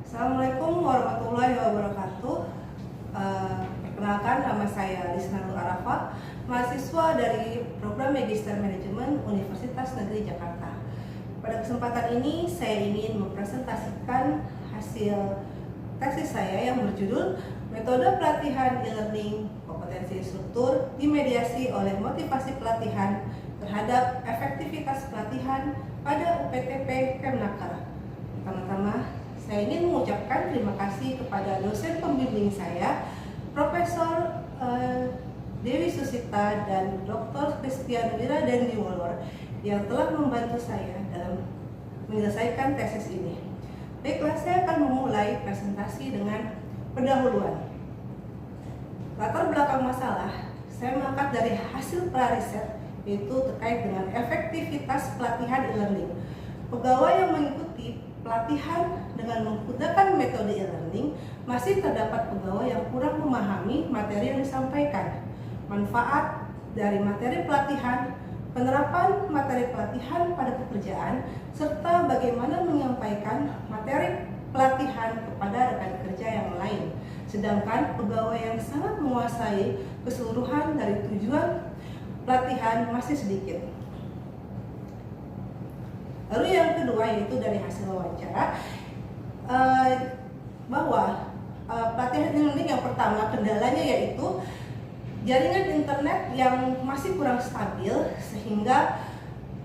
Assalamualaikum warahmatullahi wabarakatuh. Perkenalkan, nama saya Lisna Nur Arafah, mahasiswa dari Program Magister Manajemen Universitas Negeri Jakarta. Pada kesempatan ini saya ingin mempresentasikan hasil tesis saya yang berjudul Metode Pelatihan E-Learning Kompetensi Instruktur dimediasi oleh motivasi pelatihan terhadap efektivitas pelatihan pada UPTP Kemnaker. Pertama-tama, saya ingin mengucapkan terima kasih kepada dosen pembimbing saya, Profesor Dewi Susita dan Dr. Christian Wiradendiwolor yang telah membantu saya dalam menyelesaikan tesis ini. Baiklah, saya akan memulai presentasi dengan pendahuluan. Latar belakang masalah, saya mengangkat dari hasil pra-riset, yaitu terkait dengan efektivitas pelatihan e-learning. Pegawai yang mengikuti pelatihan dengan menggunakan metode e-learning masih terdapat pegawai yang kurang memahami materi yang disampaikan, manfaat dari materi pelatihan, penerapan materi pelatihan pada pekerjaan, serta bagaimana menyampaikan materi pelatihan kepada rekan kerja yang lain. Sedangkan pegawai yang sangat menguasai keseluruhan dari tujuan pelatihan masih sedikit. Lalu yang kedua, yaitu dari hasil wawancara, bahwa pelatihan e-learning yang pertama kendalanya yaitu jaringan internet yang masih kurang stabil, sehingga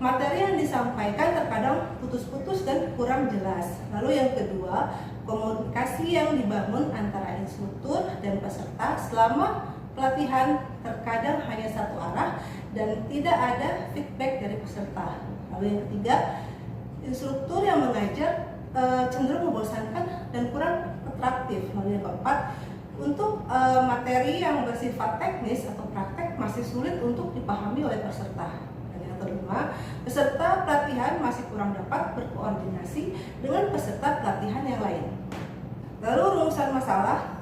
materi yang disampaikan terkadang putus-putus dan kurang jelas. Lalu yang kedua, komunikasi yang dibangun antara instruktur dan peserta selama pelatihan terkadang hanya satu arah dan tidak ada feedback dari peserta. Lalu yang ketiga, instruktur yang mengajar cenderung membosankan dan kurang atraktif. Lalu yang keempat, untuk materi yang bersifat teknis atau praktek masih sulit untuk dipahami oleh peserta. Dan yang kelima, peserta pelatihan masih kurang dapat berkoordinasi dengan peserta pelatihan yang lain. Lalu rumusan masalah,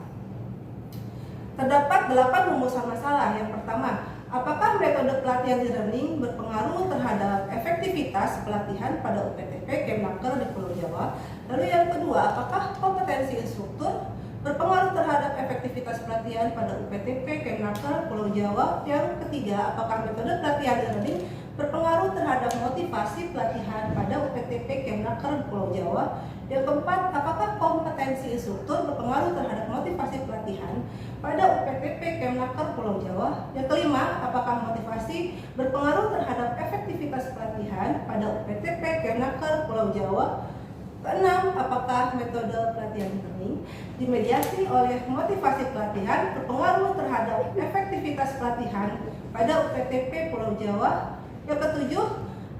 terdapat 8 rumusan masalah. Yang pertama, apakah metode pelatihan e-learning berpengaruh terhadap efektivitas pelatihan pada UPTP Kemnaker di Pulau Jawa? Lalu yang kedua, apakah kompetensi instruktur berpengaruh terhadap efektivitas pelatihan pada UPTP Kemnaker Pulau Jawa? Yang ketiga, apakah metode pelatihan e-learning berpengaruh terhadap motivasi pelatihan pada UPTP Kemnaker Pulau Jawa? Yang keempat, apakah kompetensi instruktur berpengaruh terhadap motivasi pelatihan pada UPTP Kemnaker Pulau Jawa? Yang kelima, apakah motivasi berpengaruh terhadap efektivitas pelatihan pada UPTP Kemnaker Pulau Jawa? Keenam, apakah metode pelatihan e-learning dimediasi oleh motivasi pelatihan berpengaruh terhadap efektivitas pelatihan pada UPTP Pulau Jawa? Yang ketujuh,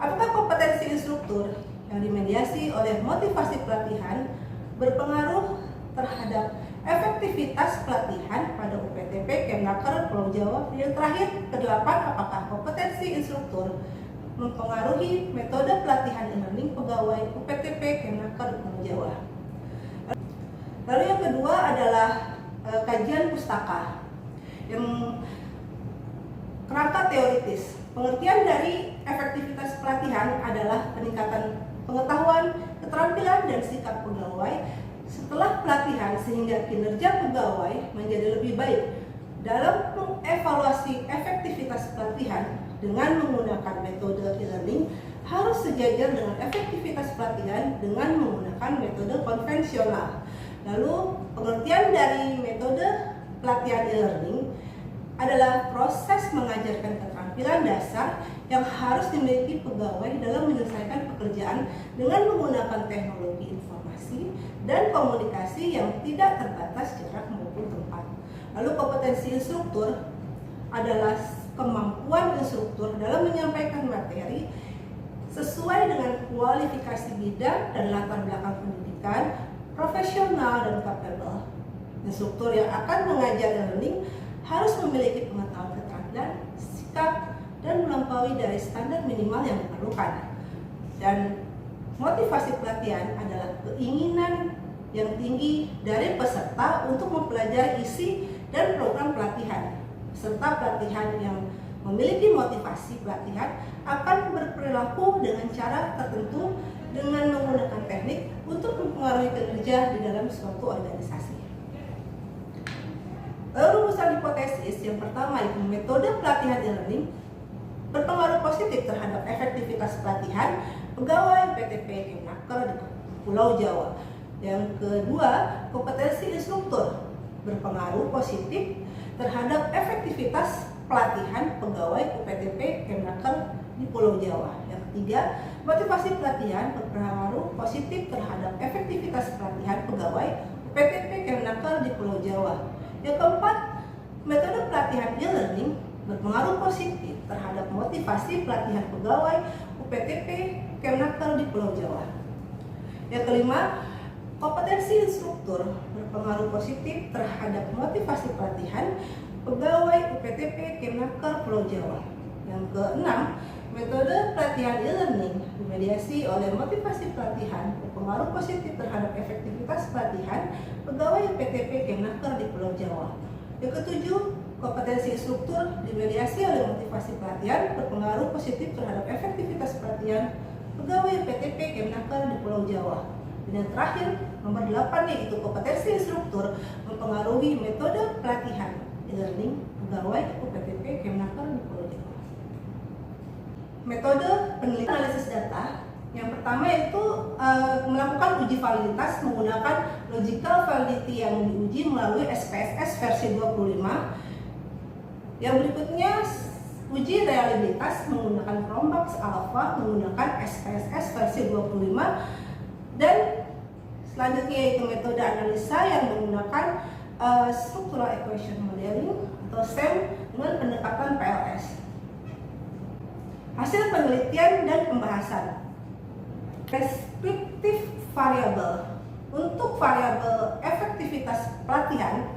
apakah kompetensi instruktur yang dimediasi oleh motivasi pelatihan berpengaruh terhadap efektivitas pelatihan pada UPTP Kemnaker Pulau Jawa? Yang terakhir, kedelapan, apakah kompetensi instruktur mempengaruhi metode pelatihan e-learning pegawai UPTP Kemnaker Pulau Jawa? Lalu yang kedua adalah kajian pustaka yang kerangka teoritis. Pengertian dari efektivitas pelatihan adalah peningkatan pengetahuan, keterampilan, dan sikap pegawai setelah pelatihan sehingga kinerja pegawai menjadi lebih baik. Dalam mengevaluasi efektivitas pelatihan dengan menggunakan metode e-learning harus sejajar dengan efektivitas pelatihan dengan menggunakan metode konvensional. Lalu pengertian dari metode pelatihan e-learning adalah proses mengajarkan keterampilan dasar yang harus dimiliki pegawai dalam menyelesaikan pekerjaan dengan menggunakan teknologi informasi dan komunikasi yang tidak terbatas jarak maupun tempat. Lalu kompetensi instruktur adalah kemampuan instruktur dalam menyampaikan materi sesuai dengan kualifikasi bidang dan latar belakang pendidikan, profesional dan capable. Instruktur yang akan mengajar e-learning harus memiliki pengetahuan, keterampilan, sikap, dan melampaui dari standar minimal yang diperlukan. Dan motivasi pelatihan adalah keinginan yang tinggi dari peserta untuk mempelajari isi dan program pelatihan. Peserta pelatihan yang memiliki motivasi pelatihan akan berperilaku dengan cara tertentu dengan menggunakan teknik untuk mempengaruhi kinerja di dalam suatu organisasi. Lalu rumusan hipotesis yang pertama itu metode pelatihan e-learning berpengaruh positif terhadap efektivitas pelatihan pegawai PTP Kemnaker di Pulau Jawa. Yang kedua, kompetensi instruktur berpengaruh positif terhadap efektivitas pelatihan pegawai UPTP Kemnaker di Pulau Jawa. Yang ketiga, motivasi pelatihan berpengaruh positif terhadap efektivitas pelatihan pegawai UPTP Kemnaker di Pulau Jawa. Yang keempat, metode pelatihan e-learning berpengaruh positif terhadap motivasi pelatihan pegawai UPTP Kemnaker di Pulau Jawa. Yang kelima, kompetensi instruktur berpengaruh positif terhadap motivasi pelatihan pegawai UPTP Kemnaker Pulau Jawa. Yang keenam, metode pelatihan e-learning dimediasi oleh motivasi pelatihan berpengaruh positif terhadap efektivitas pelatihan pegawai UPTP Kemnaker di Pulau Jawa. Yang ketujuh, kompetensi instruktur dimediasi oleh motivasi pelatihan berpengaruh positif terhadap efektivitas pelatihan pegawai UPTP Kemnaker di Pulau Jawa. Dan yang terakhir, nomor 8 yaitu kompetensi instruktur mempengaruhi metode pelatihan e-learning pegawai UPTP Kemnaker di Pulau Jawa. Metode penelitian analisis data yang pertama yaitu melakukan uji validitas menggunakan logical validity yang diuji melalui SPSS versi 25. Yang berikutnya uji reliabilitas menggunakan Chromebox Alpha menggunakan SPSS versi 25, dan selanjutnya yaitu metode analisa yang menggunakan Structural Equation Modeling atau SEM dengan pendekatan PLS. Hasil penelitian dan pembahasan. Prescriptive variable. Untuk variabel efektivitas pelatihan,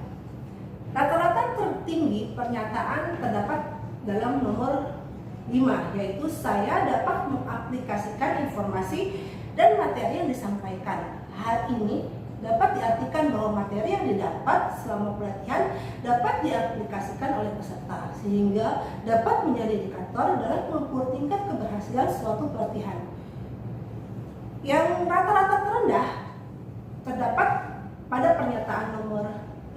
rata-rata tertinggi pernyataan terdapat dalam nomor 5, yaitu saya dapat mengaplikasikan informasi dan materi yang disampaikan. Hal ini dapat diartikan bahwa materi yang didapat selama pelatihan dapat diaplikasikan oleh peserta, sehingga dapat menjadi indikator dalam mengukur tingkat keberhasilan suatu pelatihan. Yang rata-rata terendah terdapat pada pernyataan nomor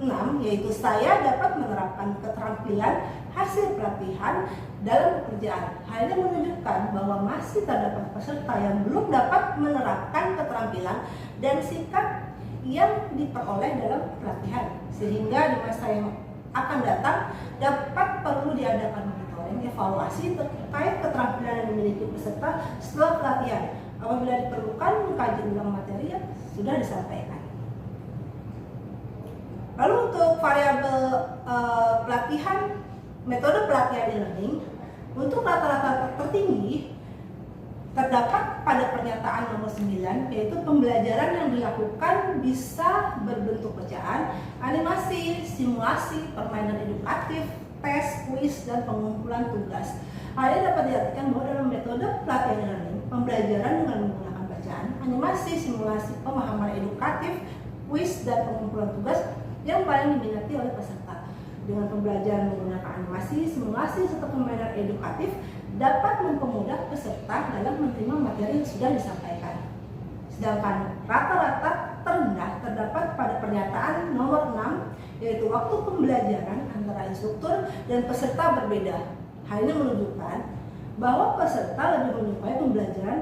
6, yaitu saya dapat menerapkan keterampilan hasil pelatihan dalam pekerjaan. Hal ini menunjukkan bahwa masih terdapat peserta yang belum dapat menerapkan keterampilan dan sikap yang diperoleh dalam pelatihan, sehingga di masa yang akan datang dapat perlu diadakan monitoring evaluasi terkait keterampilan yang dimiliki peserta setelah pelatihan. Apabila diperlukan, mengkaji ulang materi yang sudah disampaikan. Lalu untuk variabel pelatihan, metode pelatihan e-learning untuk rata-rata tertinggi terdapat pada pernyataan nomor 9, yaitu pembelajaran yang dilakukan bisa berbentuk bacaan, animasi, simulasi, permainan edukatif, tes, kuis, dan pengumpulan tugas. Hal ini dapat diartikan bahwa dalam metode pelatihan e-learning, pembelajaran dengan menggunakan bacaan, animasi, simulasi, pemahaman edukatif, kuis, dan pengumpulan tugas yang paling diminati oleh peserta. Dengan pembelajaran menggunakan animasi, simulasi, serta permainan edukatif dapat mempermudah peserta dalam menerima materi yang sudah disampaikan. Sedangkan rata-rata terendah terdapat pada pernyataan nomor 6, yaitu waktu pembelajaran antara instruktur dan peserta berbeda. Hal ini menunjukkan bahwa peserta lebih menyukai pembelajaran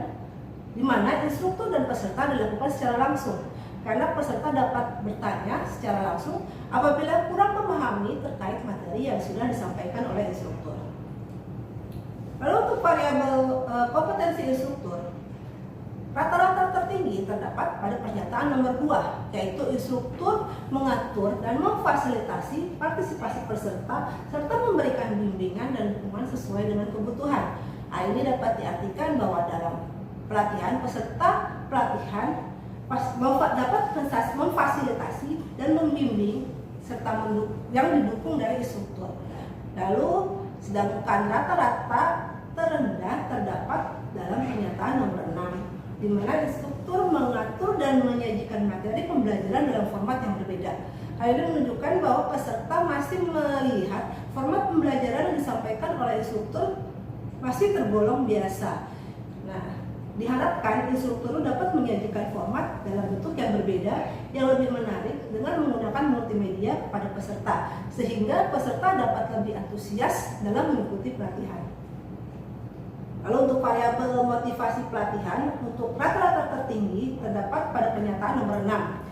di mana instruktur dan peserta dilakukan secara langsung, karena peserta dapat bertanya secara langsung apabila kurang memahami terkait materi yang sudah disampaikan oleh instruktur. Lalu untuk variabel kompetensi instruktur, rata-rata tertinggi terdapat pada pernyataan nomor 2, yaitu instruktur mengatur dan memfasilitasi partisipasi peserta serta memberikan bimbingan dan dukungan sesuai dengan kebutuhan. Hal ini dapat diartikan bahwa dalam pelatihan peserta pelatihan dapat memfasilitasi dan membimbing serta yang didukung dari instruktur. Lalu sedangkan rata-rata terendah terdapat dalam pernyataan nomor 6, di mana instruktur mengatur dan menyajikan materi pembelajaran dalam format yang berbeda. Hal ini menunjukkan bahwa peserta masih melihat format pembelajaran yang disampaikan oleh instruktur masih tergolong biasa. Nah, Diharapkan instruktur dapat menyajikan format dalam bentuk yang berbeda yang lebih menarik dengan menggunakan multimedia kepada peserta, sehingga peserta dapat lebih antusias dalam mengikuti pelatihan. Lalu untuk variabel motivasi pelatihan, untuk rata-rata tertinggi terdapat pada pernyataan nomor 6.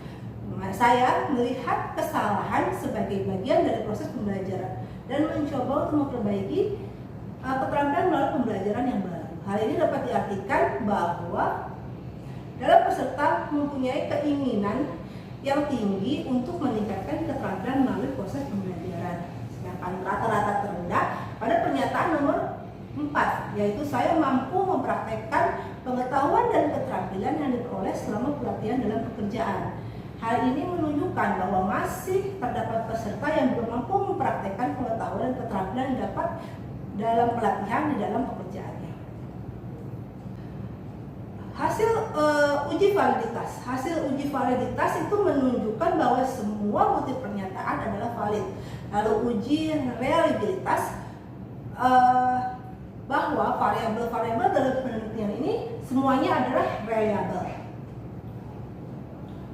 Saya melihat kesalahan sebagai bagian dari proses pembelajaran dan mencoba untuk memperbaiki keterampilan melalui pembelajaran yang baru. Hal ini dapat diartikan bahwa dalam peserta mempunyai keinginan yang tinggi untuk meningkatkan keterampilan melalui proses pembelajaran. Sedangkan rata-rata terendah pada pernyataan nomor 4, yaitu saya mampu mempraktekkan pengetahuan dan keterampilan yang diperoleh selama pelatihan dalam pekerjaan. Hal ini menunjukkan bahwa masih terdapat peserta yang belum mampu mempraktekkan pengetahuan dan keterampilan yang dapat dalam pelatihan di dalam pekerjaannya. Hasil uji validitas. Hasil uji validitas itu menunjukkan bahwa semua bukti pernyataan adalah valid. Lalu uji reliabilitas, bahwa variabel-variabel dalam penelitian ini semuanya adalah reliable.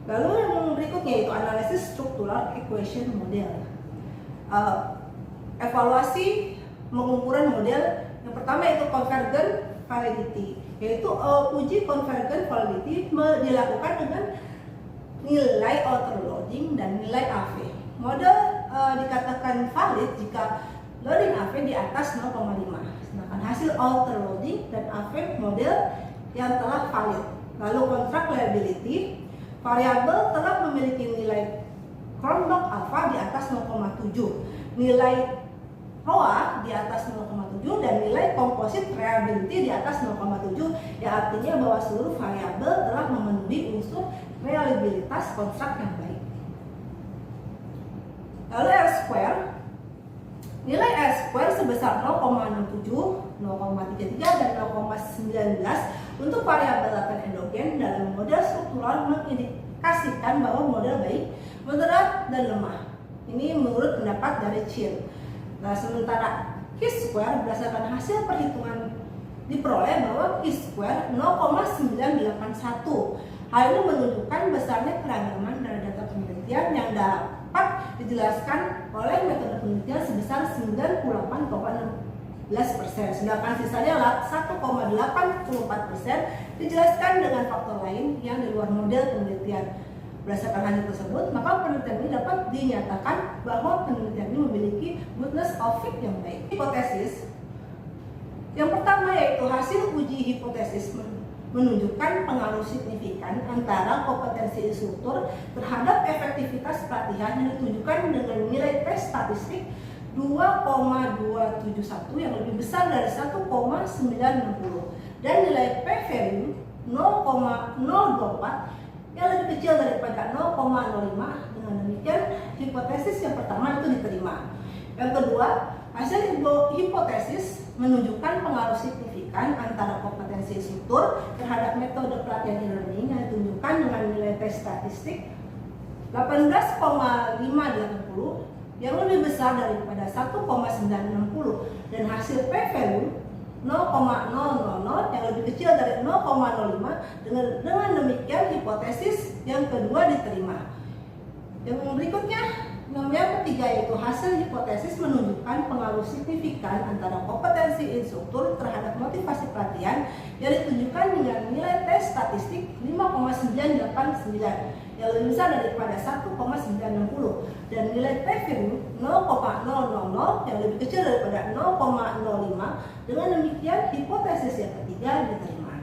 Lalu yang berikutnya itu analisis struktural equation model. Evaluasi pengukuran model yang pertama itu convergent validity, yaitu uji convergent validity dilakukan dengan nilai overloading dan nilai AV. Model dikatakan valid jika loading AV di atas 0,5, sedangkan hasil overloading dan AV model yang telah valid. Lalu contract liability, variabel telah memiliki nilai Cronbach alpha di atas 0,7, nilai ROA di atas 0,7 dan nilai composite reliability di atas 0,7, yang artinya bahwa seluruh variabel telah memenuhi unsur reliabilitas konstruk yang baik. Lalu R-square, nilai R-square sebesar 0,67, 0,33 dan 0,19 untuk variabel laten endogen dalam model struktural mengindikasikan bahwa model baik, moderat, dan lemah. Ini menurut pendapat dari Chin. Nah, sementara chi-square berdasarkan hasil perhitungan diperoleh bahwa chi-square 0,981. Hal ini menunjukkan besarnya keragaman dari data penelitian yang dapat dijelaskan oleh metode penelitian sebesar 98,16%, sedangkan sisanya 1,84% dijelaskan dengan faktor lain yang di luar model penelitian. Berdasarkan hasil tersebut, maka penelitian ini dapat dinyatakan bahwa penelitian ini memiliki goodness of fit yang baik. Hipotesis yang pertama yaitu hasil uji hipotesis menunjukkan pengaruh signifikan antara kompetensi instruktur terhadap efektivitas pelatihan yang ditunjukkan dengan nilai tes statistik 2,271 yang lebih besar dari 1,960 dan nilai p-value 0,024 yang lebih kecil daripada 0,05. Dengan demikian hipotesis yang pertama itu diterima. Yang kedua, hasil hipotesis menunjukkan pengaruh signifikan antara kompetensi instruktur terhadap metode pelatihan e-learning yang ditunjukkan dengan nilai tes statistik 18,580 yang lebih besar daripada 1,960 dan hasil p-value 0,000 yang lebih kecil dari 0,05. Dengan demikian hipotesis yang kedua diterima. Yang berikutnya, yang ketiga yaitu hasil hipotesis menunjukkan pengaruh signifikan antara kompetensi instruktur terhadap motivasi pelatihan yang ditunjukkan dengan nilai tes statistik 5,989 yang lebih besar daripada 1,960 dan nilai p-value 0,000 yang lebih kecil daripada 0,05. Dengan demikian hipotesis yang ketiga diterima.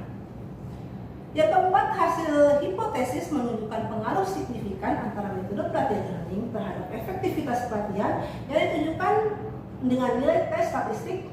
Yang keempat, hasil hipotesis menunjukkan pengaruh signifikan antara metode pelatihan learning terhadap efektivitas pelatihan yang ditunjukkan dengan nilai tes statistik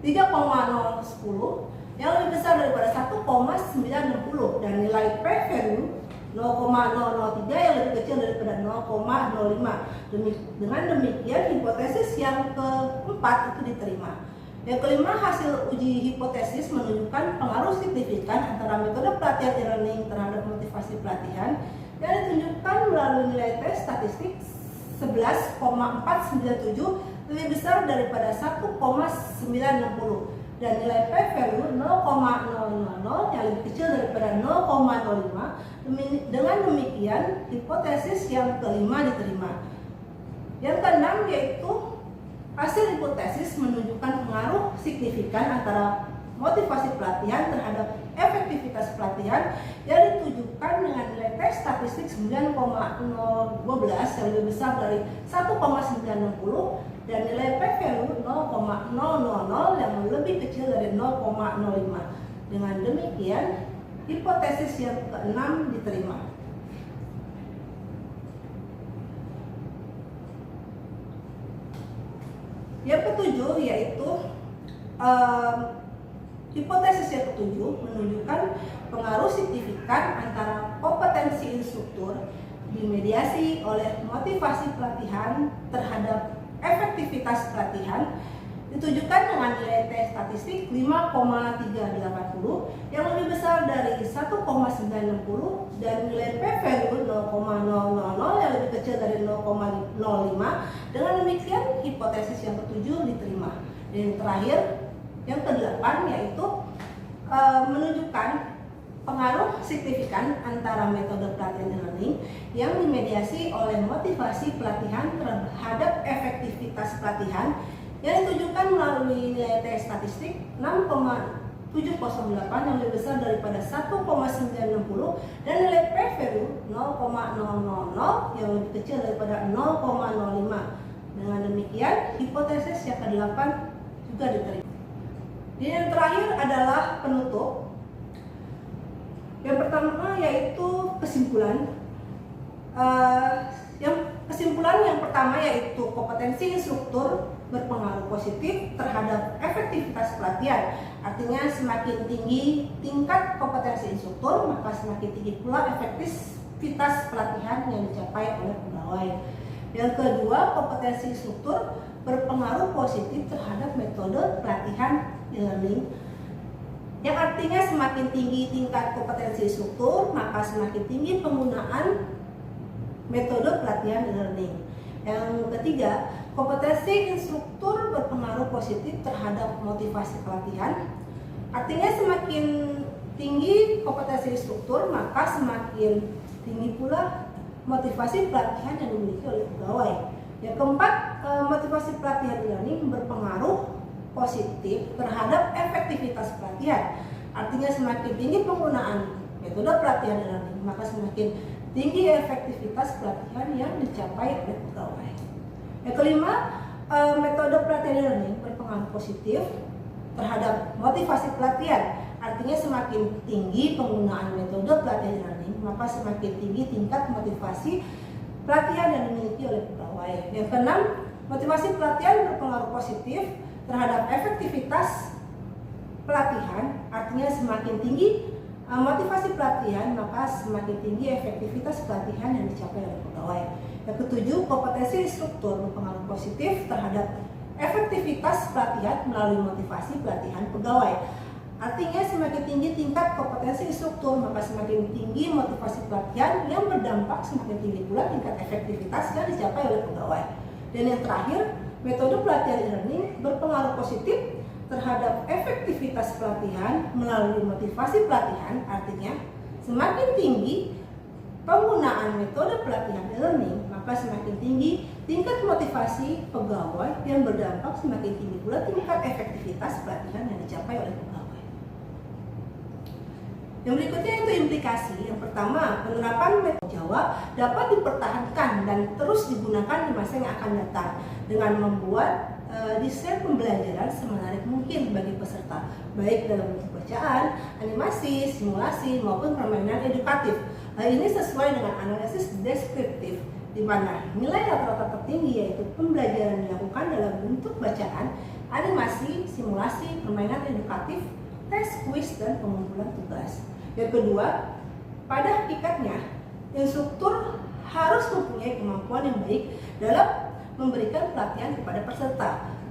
3,010 yang lebih besar daripada 1,960 dan nilai p-value 0,003 yang lebih kecil daripada 0,05. Dengan demikian hipotesis yang keempat itu diterima. Yang kelima, hasil uji hipotesis menunjukkan pengaruh signifikan antara metode pelatihan e-learning terhadap motivasi pelatihan yang ditunjukkan melalui nilai tes statistik 11,497 lebih besar daripada 1,960 dan nilai p-value 0,000 yang lebih kecil daripada 0,05. Dengan demikian, hipotesis yang kelima diterima. Yang keenam yaitu hasil hipotesis menunjukkan pengaruh signifikan antara motivasi pelatihan terhadap efektivitas pelatihan yang ditujukan dengan nilai tes statistik 9,012 yang lebih besar dari 1,960 dan nilai p-value 0,000 yang lebih kecil dari 0,05. Dengan demikian, hipotesis yang keenam diterima. Yang ketujuh yaitu hipotesis yang ketujuh menunjukkan pengaruh signifikan antara kompetensi instruktur dimediasi oleh motivasi pelatihan terhadap efektivitas pelatihan ditujukan dengan nilai tes statistik 5,380 yang lebih besar dari 1,960 dan nilai p-value 0,000 yang lebih kecil dari 0,05. Dengan demikian, hipotesis yang ketujuh diterima. Dan yang terakhir, yang kedelapan yaitu menunjukkan pengaruh signifikan antara metode pelatihan e-learning yang dimediasi oleh motivasi pelatihan terhadap efektivitas pelatihan yang ditujukan melalui nilai tes statistik 6,708 yang lebih besar daripada 1,960 dan nilai p-value 0,000 yang lebih kecil daripada 0,05. Dengan demikian, hipotesis yang ke-8 juga diterima. Dan yang terakhir adalah penutup. Yang pertama yaitu kesimpulan. Kesimpulan yang pertama yaitu kompetensi instruktur berpengaruh positif terhadap efektivitas pelatihan. Artinya semakin tinggi tingkat kompetensi instruktur, maka semakin tinggi pula efektivitas pelatihan yang dicapai oleh pegawai. Yang kedua, kompetensi instruktur berpengaruh positif terhadap metode pelatihan e-learning. Yang artinya semakin tinggi tingkat kompetensi instruktur, maka semakin tinggi penggunaan metode pelatihan e-learning. Yang ketiga, kompetensi instruktur berpengaruh positif terhadap motivasi pelatihan. Artinya semakin tinggi kompetensi instruktur, maka semakin tinggi pula motivasi pelatihan yang dimiliki oleh pegawai. Yang keempat, motivasi pelatihan e-learning berpengaruh positif terhadap efektivitas pelatihan. Artinya semakin tinggi penggunaan metode pelatihan e-learning, maka semakin tinggi efektivitas pelatihan yang dicapai oleh pegawai. Yang kelima, metode pelatihan e-learning berpengaruh positif terhadap motivasi pelatihan. Artinya semakin tinggi penggunaan metode pelatihan e-learning, maka semakin tinggi tingkat motivasi pelatihan yang dimiliki oleh pegawai. Yang keenam, motivasi pelatihan berpengaruh positif terhadap efektivitas pelatihan. Artinya semakin tinggi motivasi pelatihan, maka semakin tinggi efektivitas pelatihan yang dicapai oleh pegawai. Yang ketujuh, kompetensi instruktur berpengaruh positif terhadap efektivitas pelatihan melalui motivasi pelatihan pegawai. Artinya semakin tinggi tingkat kompetensi instruktur, maka semakin tinggi motivasi pelatihan yang berdampak semakin tinggi pula tingkat efektivitas yang dicapai oleh pegawai. Dan yang terakhir, metode pelatihan e-learning berpengaruh positif terhadap efektivitas pelatihan melalui motivasi pelatihan. Artinya semakin tinggi penggunaan metode pelatihan e-learning, maka semakin tinggi tingkat motivasi pegawai yang berdampak semakin tinggi pula tingkat efektivitas pelatihan yang dicapai oleh pegawai. Yang berikutnya itu implikasi. Yang pertama, penerapan metode Jawa dapat dipertahankan dan terus digunakan di masa yang akan datang dengan membuat desain pembelajaran semenarik mungkin bagi peserta, baik dalam bentuk bacaan, animasi, simulasi, maupun permainan edukatif. Hal ini sesuai dengan analisis deskriptif, di mana nilai rata-rata tertinggi yaitu pembelajaran dilakukan dalam bentuk bacaan, animasi, simulasi, permainan edukatif, tes, kuis, dan pengumpulan tugas. Yang kedua, pada hakikatnya, instruktur harus mempunyai kemampuan yang baik dalam memberikan pelatihan kepada peserta.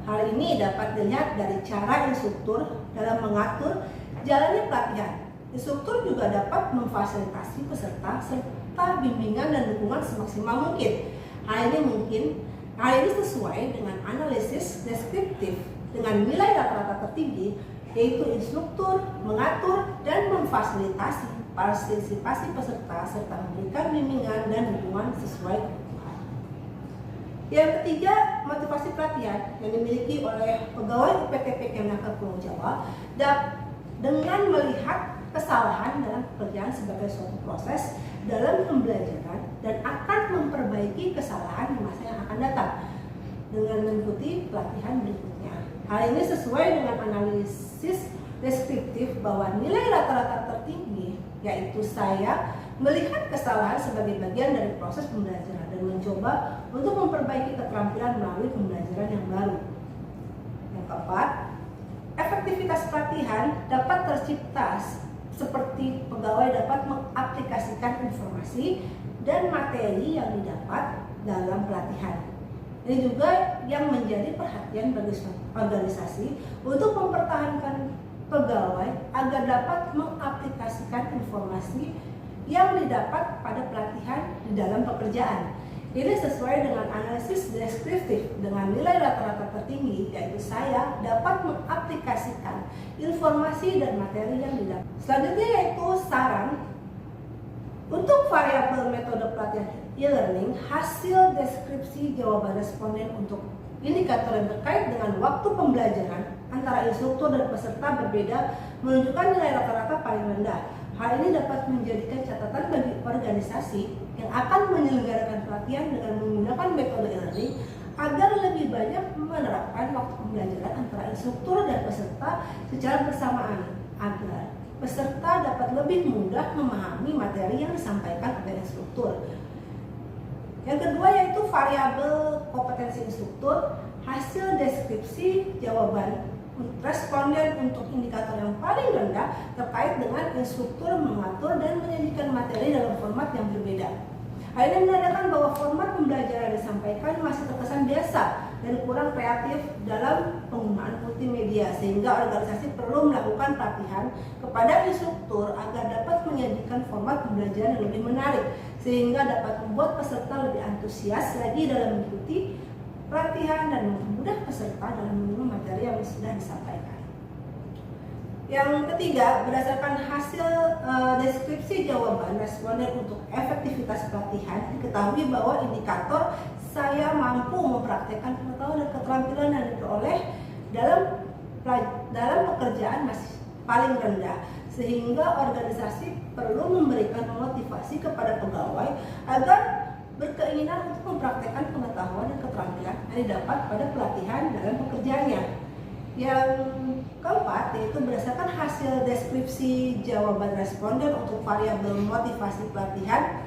Hal ini dapat dilihat dari cara instruktur dalam mengatur jalannya pelatihan. Instruktur juga dapat memfasilitasi peserta serta bimbingan dan dukungan semaksimal mungkin. Hal ini sesuai dengan analisis deskriptif dengan nilai rata-rata tertinggi yaitu instruktur, mengatur, dan memfasilitasi partisipasi peserta serta memberikan bimbingan dan dukungan sesuai kebutuhan. Yang ketiga, motivasi pelatihan yang dimiliki oleh pegawai UPTP Kemenaker Pulau Jawa dengan melihat kesalahan dalam pekerjaan sebagai suatu proses dalam pembelajaran dan akan memperbaiki kesalahan di masa yang akan datang dengan mengikuti pelatihan berikutnya. Hal ini sesuai dengan analisis deskriptif bahwa nilai rata-rata tertinggi, yaitu saya melihat kesalahan sebagai bagian dari proses pembelajaran dan mencoba untuk memperbaiki keterampilan melalui pembelajaran yang baru. Yang keempat, efektivitas pelatihan dapat tercipta seperti pegawai dapat mengaplikasikan informasi dan materi yang didapat dalam pelatihan. Ini juga yang menjadi perhatian bagi organisasi untuk mempertahankan pegawai agar dapat mengaplikasikan informasi yang didapat pada pelatihan di dalam pekerjaan. Ini sesuai dengan analisis deskriptif dengan nilai rata-rata tertinggi, yaitu saya dapat mengaplikasikan informasi dan materi yang didapat. Selanjutnya yaitu saran untuk variabel metode pelatihan e-learning, hasil deskripsi jawaban responden untuk indikator yang terkait dengan waktu pembelajaran antara instruktur dan peserta berbeda menunjukkan nilai rata-rata paling rendah. Hal ini dapat menjadikan catatan bagi organisasi yang akan menyelenggarakan pelatihan dengan menggunakan metode e-learning agar lebih banyak menerapkan waktu pembelajaran antara instruktur dan peserta secara bersamaan agar peserta dapat lebih mudah memahami materi yang disampaikan oleh instruktur. Yang kedua yaitu variabel kompetensi instruktur, hasil deskripsi jawaban responden untuk indikator yang paling rendah terkait dengan instruktur mengatur dan menyajikan materi dalam format yang berbeda. Hal ini menandakan bahwa format pembelajaran yang disampaikan masih terkesan biasa dan kurang kreatif dalam penggunaan multimedia, sehingga organisasi perlu melakukan pelatihan kepada instruktur agar dapat menyajikan format pembelajaran yang lebih menarik, sehingga dapat membuat peserta lebih antusias lagi dalam mengikuti pelatihan dan mempermudah peserta dalam mengenal materi yang sudah disampaikan. Yang ketiga, berdasarkan hasil deskripsi jawaban responden untuk efektivitas pelatihan, diketahui bahwa indikator saya mampu mempraktekkan pengetahuan dan keterampilan yang diperoleh dalam pekerjaan masih paling rendah, sehingga organisasi perlu memberikan motivasi kepada pegawai agar berkeinginan untuk mempraktekkan pengetahuan dan keterampilan yang didapat pada pelatihan dalam pekerjaannya. Yang keempat yaitu berdasarkan hasil deskripsi jawaban responden untuk variabel motivasi pelatihan,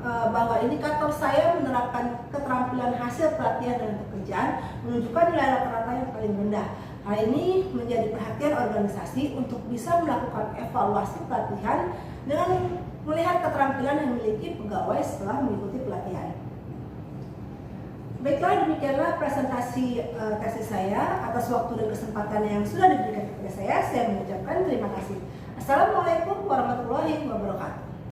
bahwa indikator saya menerapkan keterampilan hasil pelatihan dan pekerjaan menunjukkan nilai rata-rata yang paling rendah. Hal ini menjadi perhatian organisasi untuk bisa melakukan evaluasi pelatihan dengan melihat keterampilan yang dimiliki pegawai setelah mengikuti pelatihan. Baiklah, demikianlah presentasi tesis saya. Atas waktu dan kesempatan yang sudah diberikan kepada saya mengucapkan terima kasih. Assalamualaikum warahmatullahi wabarakatuh.